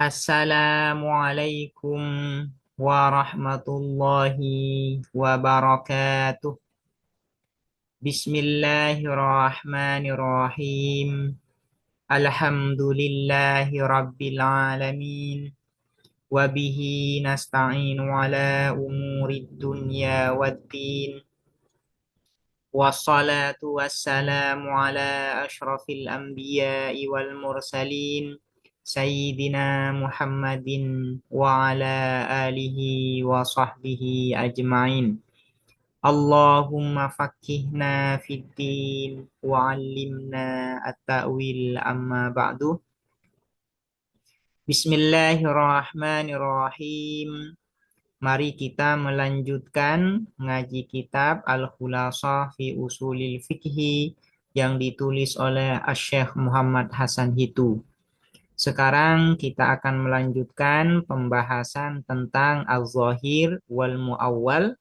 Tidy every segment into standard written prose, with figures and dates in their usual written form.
Assalamualaikum warahmatullahi wabarakatuh. Bismillahirrahmanirrahim. Alhamdulillahi rabbil alamin. Wabihi nasta'inu ala umurid dunya waddin. Wassalatu wassalamu ala ashrafil anbiya'i wal mursalin. Sayyidina Muhammadin wa ala alihi wa sahbihi ajma'in. Allahumma fakihna fid din wa 'allimna at-ta'wil amma ba'du. Bismillahirrahmanirrahim. Mari kita melanjutkan ngaji kitab Al-Khulasah fi Usulil Fiqhi yang ditulis oleh Asy-Syaikh Muhammad Hasan Hitu. Sekarang kita akan melanjutkan pembahasan tentang al-zahir wal muawwal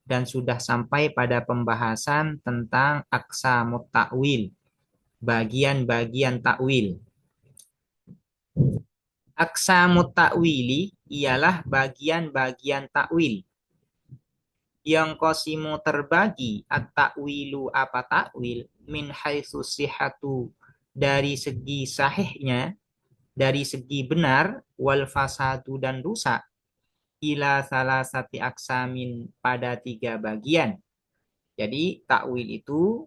dan sudah sampai pada pembahasan tentang aqsamut ta'wil, bagian-bagian takwil. Aqsamut ta'wili ialah bagian-bagian takwil. Yang qasimu terbagi at-ta'wilu apa takwil min haitsu sihhatu dari segi sahihnya, dari segi benar, wal fasadu dan rusak, ila salasati aksamin pada 3 bagian. Jadi takwil itu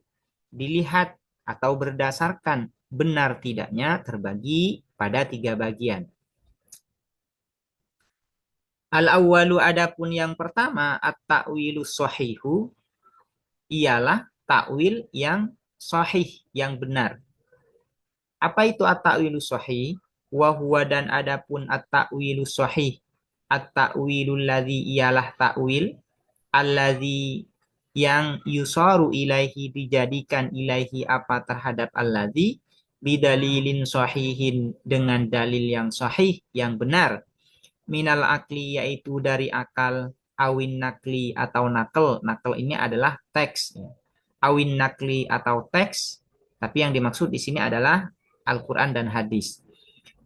dilihat atau berdasarkan benar tidaknya terbagi pada 3 bagian. Al-awwalu adapun yang pertama at-ta'wilus shahihu ialah takwil yang sahih, yang benar. Apa itu at-ta'wilus sahih? Wa huwa dan adapun at-ta'wilus sahih, at-ta'wilul ladzi ialah takwil alladzi yang yusaru ilaihi dijadikan ilaihi apa terhadap alladzi bidalilin sahihin dengan dalil yang sahih, yang benar, minal akli yaitu dari akal, awin nakli atau nakal. Nakal ini adalah teks. Awin nakli atau teks, tapi yang dimaksud di sini adalah Al-Quran dan hadis.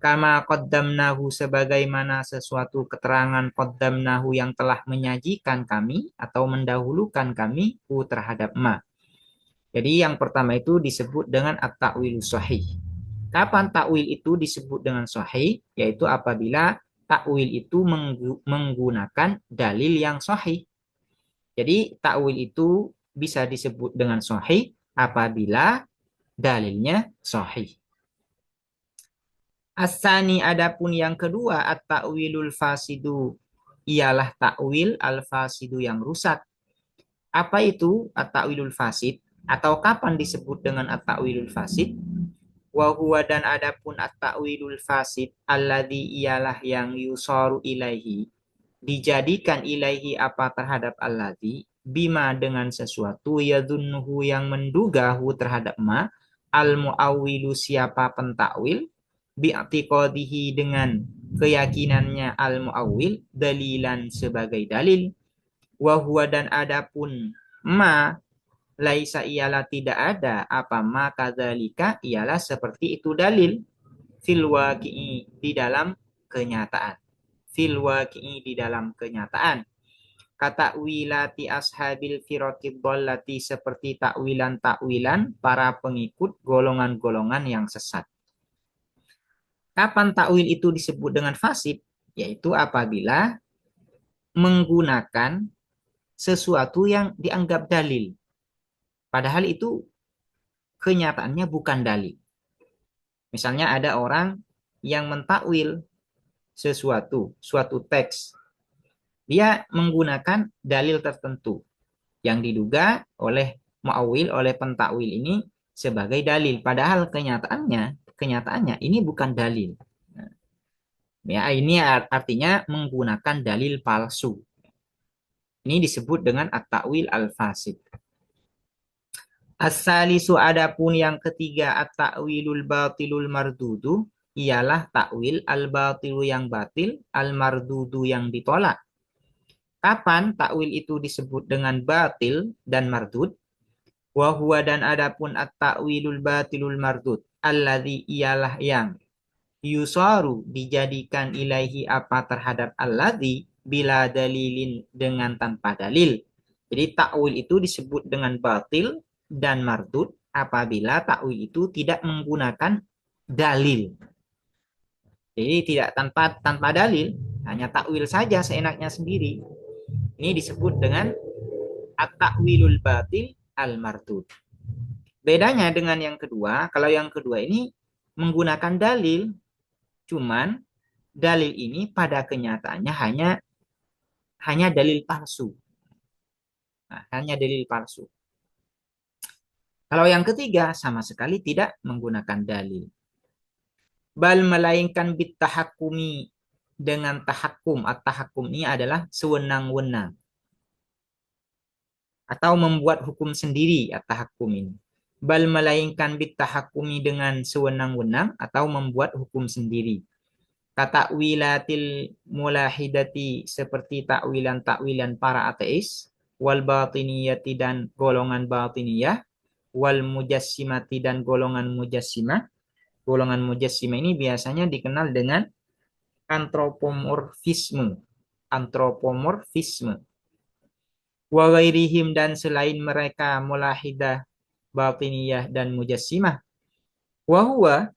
Kama qaddamnahu sebagaimana sesuatu keterangan qaddamnahu yang telah menyajikan kami atau mendahulukan kami terhadap ma. Jadi yang pertama itu disebut dengan at-ta'wilu sahih. Kapan takwil itu disebut dengan sahih? Yaitu apabila takwil itu menggunakan dalil yang sahih. Jadi takwil itu bisa disebut dengan sahih apabila dalilnya sahih. Asani adapun yang kedua at-ta'wilul fasidu ialah takwil al-fasidu yang rusak. Apa itu at-ta'wilul fasid? Atau kapan disebut dengan at-ta'wilul fasid? Wa huwa dan adapun at-ta'wilul fasid alladzi ialah yang yusaru ilaihi dijadikan ilaihi apa terhadap alladzi bima dengan sesuatu yadhunnuhu yang mendugahu terhadap ma al muawwilu siapa pentakwil bi'tiqadihi dengan keyakinannya al muawwil dalilan sebagai dalil. Wa huwa dan adapun ma laisa ialah tidak ada apa maka dzalika ialah seperti itu dalil fil waqi'i di dalam kenyataan, fil waqi'i di dalam kenyataan, kata wilati ashabil firaqid dhallati seperti takwilan-takwilan para pengikut golongan-golongan yang sesat. Kapan takwil itu disebut dengan fasid? Yaitu apabila menggunakan sesuatu yang dianggap dalil padahal itu kenyataannya bukan dalil. Misalnya ada orang yang mentakwil suatu teks. Dia menggunakan dalil tertentu yang diduga oleh muawwil, oleh pentakwil ini sebagai dalil. Padahal kenyataannya ini bukan dalil. Ya, ini artinya menggunakan dalil palsu. Ini disebut dengan at-ta'wil al-fasid. As-salisu adapun yang ketiga at-ta'wilul batilul mardudu ialah takwil al-batilu yang batil, al-mardudu yang ditolak. Kapan takwil itu disebut dengan batil dan mardud? Wa huwa dan adapun at-ta'wilul batilul mardud alladzi ialah yang yusaru dijadikan ilaihi apa terhadap alladzi bila dalilin dengan tanpa dalil. Jadi takwil itu disebut dengan batil dan mardud apabila takwil itu tidak menggunakan dalil. Jadi tidak tanpa tanpa dalil, hanya takwil saja seenaknya sendiri. Ini disebut dengan at-takwilul batil al-mardud. Bedanya dengan yang kedua, kalau yang kedua ini menggunakan dalil, cuman dalil ini pada kenyataannya hanya dalil palsu. Nah, hanya dalil palsu. Kalau yang ketiga sama sekali tidak menggunakan dalil. Bal melainkan bitahakumi dengan tahakum. At-tahakum ini adalah sewenang-wenang atau membuat hukum sendiri at-tahakum ini. Bal melainkan bitahakumi dengan sewenang-wenang atau membuat hukum sendiri. Kata wilatil mulahidati seperti takwilan-takwilan para ateis, wal batiniyati dan golongan batiniyah, wal mujassimati dan golongan mujassimah. Golongan mujassimah ini biasanya dikenal dengan antropomorfisme. Antropomorfisme. Wa ghairihim dan selain mereka mulahidah, batiniyah dan mujassimah. Wa huwa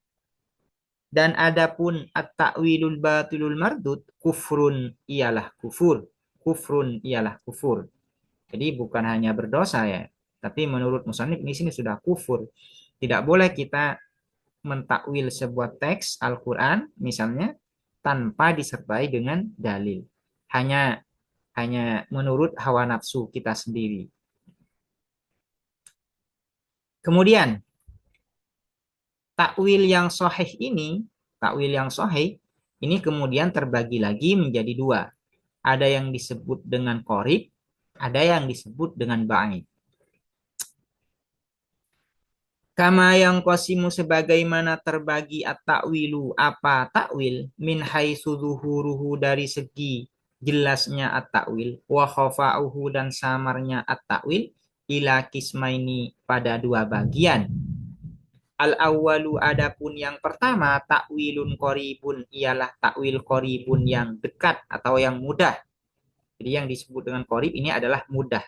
dan adapun at-ta'wilul batilul mardud kufrun ialah kufur. Kufrun ialah kufur. Jadi bukan hanya berdosa ya, tapi menurut musannif di sini sudah kufur. Tidak boleh kita mentakwil sebuah teks Al-Qur'an misalnya tanpa disertai dengan dalil. Hanya menurut hawa nafsu kita sendiri. Kemudian takwil yang sahih ini kemudian terbagi lagi menjadi dua. Ada yang disebut dengan qorib, ada yang disebut dengan ba'id. Kama yang qasimu sebagaimana terbagi at-ta'wilu apa ta'wil min haitsu zuhuruhu dari segi jelasnya at-ta'wil wa khafa'uhu dan samarnya at-ta'wil ila kismaini pada dua bagian. Al-awwalu adapun yang pertama takwilun qoribun ialah takwil qoribun yang dekat atau yang mudah. Jadi yang disebut dengan qorib ini adalah mudah.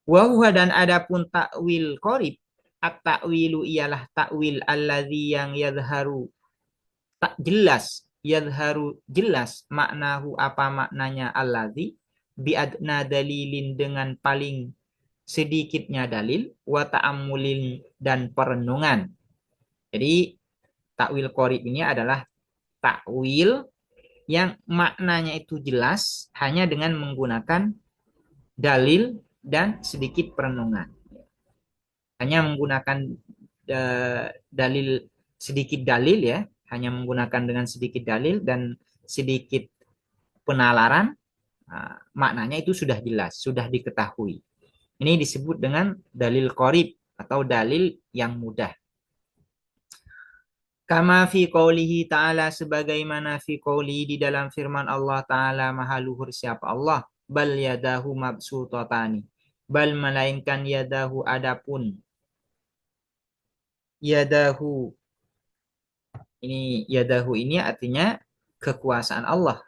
Wa huwa dan adapun takwil qorib at-takwilu ialah takwil alladzi yang yadharu tak jelas yadharu jelas maknahu apa maknanya alladzi biadna dalilin dengan paling sedikitnya dalil wa ta'ammulin dan perenungan. Jadi takwil qorib ini adalah takwil yang maknanya itu jelas hanya dengan menggunakan dalil dan sedikit perenungan. Hanya menggunakan dalil sedikit dalil ya, hanya menggunakan dengan sedikit dalil dan sedikit penalaran, maknanya itu sudah jelas, sudah diketahui. Ini disebut dengan dalil qorib atau dalil yang mudah. Kama fi qaulihi ta'ala sebagaimana fi qaulihi di dalam firman Allah Ta'ala maha luhur siapa Allah. Bal yadahu mabsutatani. Bal melainkan yadahu adapun. Yadahu. Ini yadahu ini artinya kekuasaan Allah.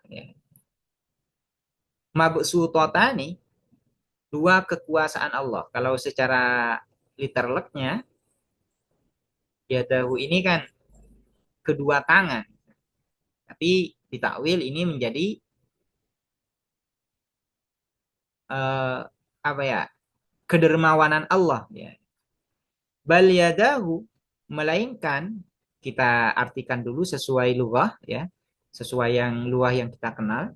Mabsutatani. Dua kekuasaan Allah. Kalau secara literalnya, yadahu ini kan kedua tangan. Tapi ditakwil ini menjadi apa ya? Kedermawanan Allah ya. Bal yadahu melainkan kita artikan dulu sesuai lughah ya, sesuai yang lughah yang kita kenal.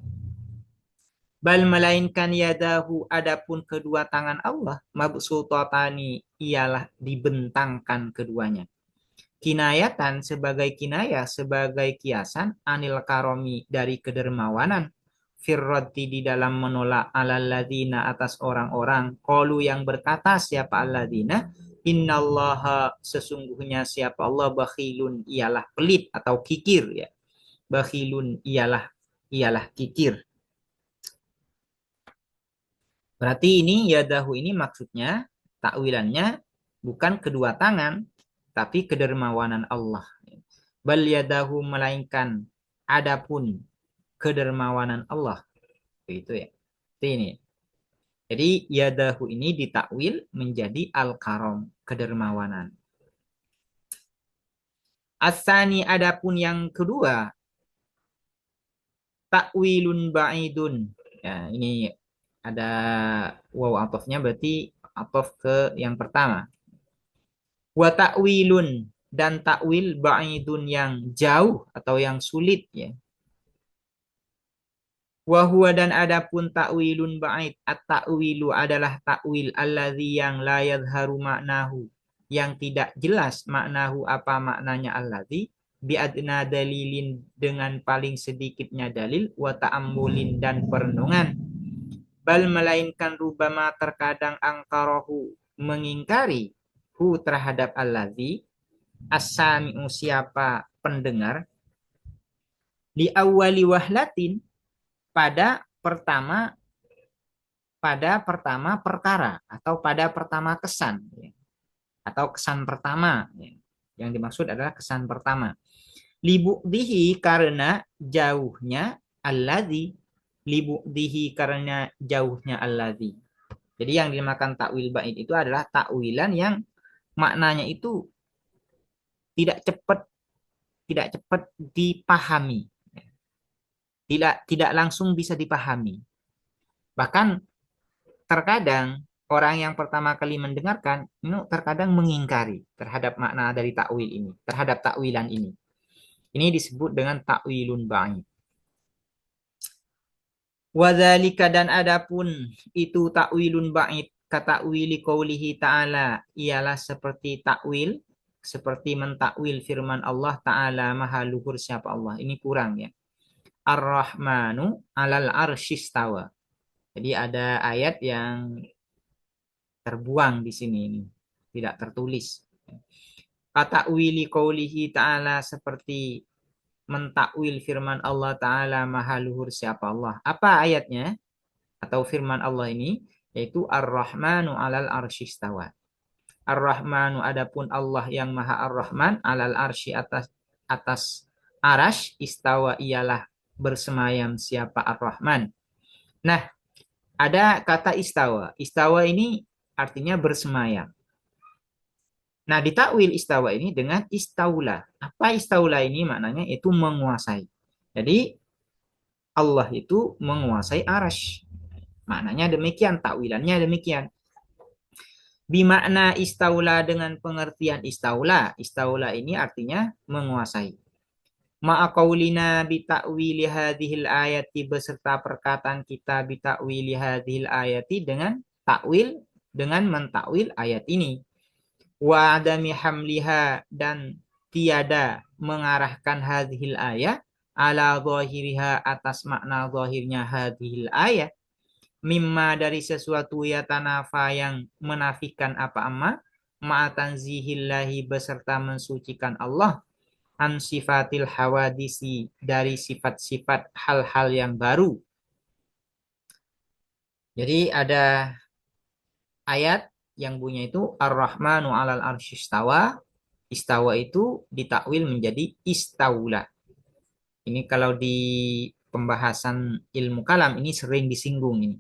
Bal melainkan yadahu adapun kedua tangan Allah mabsutatani ialah dibentangkan keduanya. Kinayatan sebagai kinayah sebagai kiasan anil karomi dari kedermawanan firrati di dalam menolak alalladzina atas orang-orang qalu yang berkata siapa alladzina innallaha sesungguhnya siapa Allah bakhilun ialah pelit atau kikir ya. Bakhilun ialah kikir. Berarti ini yadahu ini maksudnya takwilannya bukan kedua tangan tapi kedermawanan Allah. Bal yadahu melainkan adapun kedermawanan Allah. Itu ya. Ini. Jadi yadahu ini ditakwil menjadi al-karam, kedermawanan. Asani adapun yang kedua, takwilun ba'idun. Ya, ini ada waw atofnya berarti atof ke yang pertama. Wa ta'wilun dan takwil ba'idun yang jauh atau yang sulit ya. Wa huwa dan adapun ta'wilun ba'id. At-ta'wilu adalah ta'wil alladzi yang la yadharu maknahu, yang tidak jelas maknahu apa maknanya alladzi, biadna dalilin dengan paling sedikitnya dalil, wa ta'ammulin dan perenungan. Bal melainkan rubama terkadang angkarahu mengingkari hu terhadap alladzi, as-sami'u siapa pendengar, li awwali wahlatin pada pertama perkara atau pada pertama kesan ya. Atau kesan pertama ya. Yang dimaksud adalah kesan pertama. Libu'dihi karena jauhnya alladzi, libu'dihi karena jauhnya alladzi. Jadi yang dinamakan takwil ba'id itu adalah takwilan yang maknanya itu tidak cepat dipahami. Tidak langsung bisa dipahami. Bahkan terkadang orang yang pertama kali mendengarkan itu terkadang mengingkari terhadap makna dari takwil ini, terhadap takwilan ini. Ini disebut dengan takwilun ba'id. Wadzalika dan adapun itu takwilun ba'id katakwili qaulihi ta'ala ialah seperti takwil seperti mentakwil firman Allah Ta'ala maha luhur siapa Allah. Ini kurang ya. Ar-Rahmanu 'alal arsyistawa. Jadi ada ayat yang terbuang di sini ini, tidak tertulis. Kata wili qaulihi ta'ala seperti mentakwil firman Allah Ta'ala maha luhur siapa Allah. Apa ayatnya atau firman Allah ini? Yaitu Ar-Rahmanu 'alal arsyistawa. Ar-Rahmanu adapun Allah yang maha Ar-Rahman 'alal arsy atas arash, istawa ialah bersemayam siapa Ar-Rahman. Nah, ada kata istawa. Istawa ini artinya bersemayam. Nah, ditakwil istawa ini dengan istaula. Apa istaula ini maknanya? Itu menguasai. Jadi, Allah itu menguasai arash. Maknanya demikian, takwilannya demikian. Bimakna istaula dengan pengertian istaula. Istaula ini artinya menguasai. Ma'aqaulina bitakwili hadhil ayati beserta perkataan kita bitakwili hadhil ayati dengan takwil, dengan mentakwil ayat ini. Wa adami hamliha dan tiada mengarahkan hadhil ayat ala zahiriha atas makna zahirnya hadhil ayat mimma dari sesuatu ya tanafa yang menafikan apa amma ma'atanzihillahi beserta mensucikan Allah an sifatil hawadisi dari sifat-sifat hal-hal yang baru. Jadi ada ayat yang bunyinya itu Ar-Rahmanu 'alal arsyistawa. Istawa itu ditakwil menjadi istaula. Ini kalau di pembahasan ilmu kalam ini sering disinggung ini.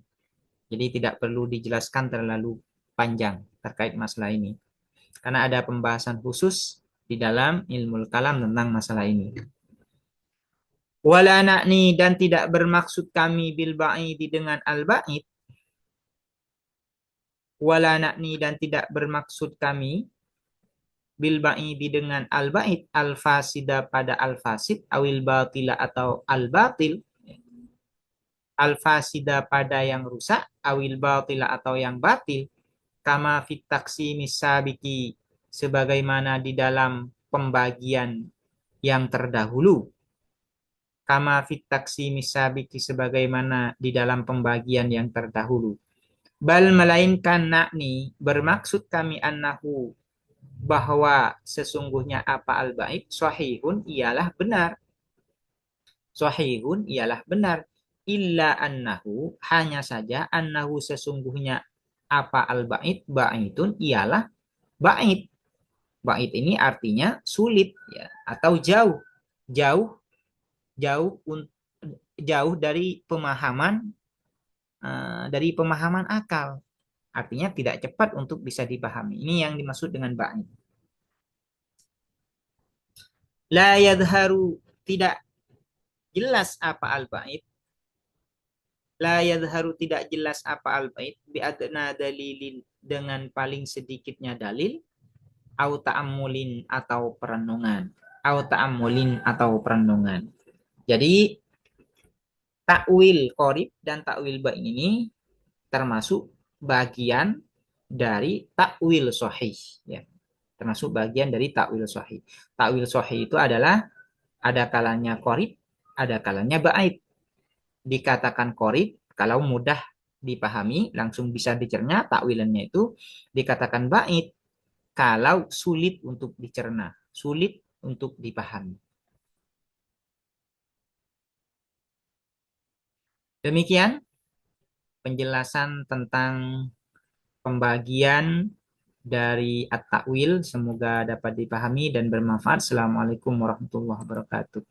Jadi tidak perlu dijelaskan terlalu panjang terkait masalah ini. Karena ada pembahasan khusus di dalam ilmu kalam tentang masalah ini. Wala na'ni dan tidak bermaksud kami bil ba'idi dengan al-ba'id. Wala na'ni dan tidak bermaksud kami bil ba'idi dengan al-ba'id al-fasida pada al-fasid awil batila atau al-batil. Al-fasida pada yang rusak awil batila atau yang batil. Kama fit taksimi sabiki sebagaimana di dalam pembagian yang terdahulu. Kama fit taksimi sabiki sebagaimana di dalam pembagian yang terdahulu. Bal melainkan nakni bermaksud kami annahu bahwa sesungguhnya apa al-baid sahihun ialah benar. Sahihun ialah benar. Illa annahu hanya saja annahu sesungguhnya apa al-baid baidun ialah baid. Ba'id ini artinya sulit ya atau jauh. Jauh jauh jauh dari pemahaman akal. Artinya tidak cepat untuk bisa dipahami. Ini yang dimaksud dengan ba'id. La yadharu, tidak jelas apa al-ba'id. La yadharu, tidak jelas apa al-ba'id biadna dalilin, dengan paling sedikitnya dalil, au ta'ammulin atau perenungan. Au ta'ammulin atau perenungan. Jadi takwil qorib dan takwil ba'id ini termasuk bagian dari takwil sahih ya. Termasuk bagian dari takwil sahih. Takwil sahih itu adalah ada kalanya qorib, ada kalanya ba'id. Dikatakan qorib kalau mudah dipahami, langsung bisa dicerna takwilannya itu. Dikatakan ba'id kalau sulit untuk dicerna, sulit untuk dipahami. Demikian penjelasan tentang pembagian dari at-takwil. Semoga dapat dipahami dan bermanfaat. Assalamualaikum warahmatullahi wabarakatuh.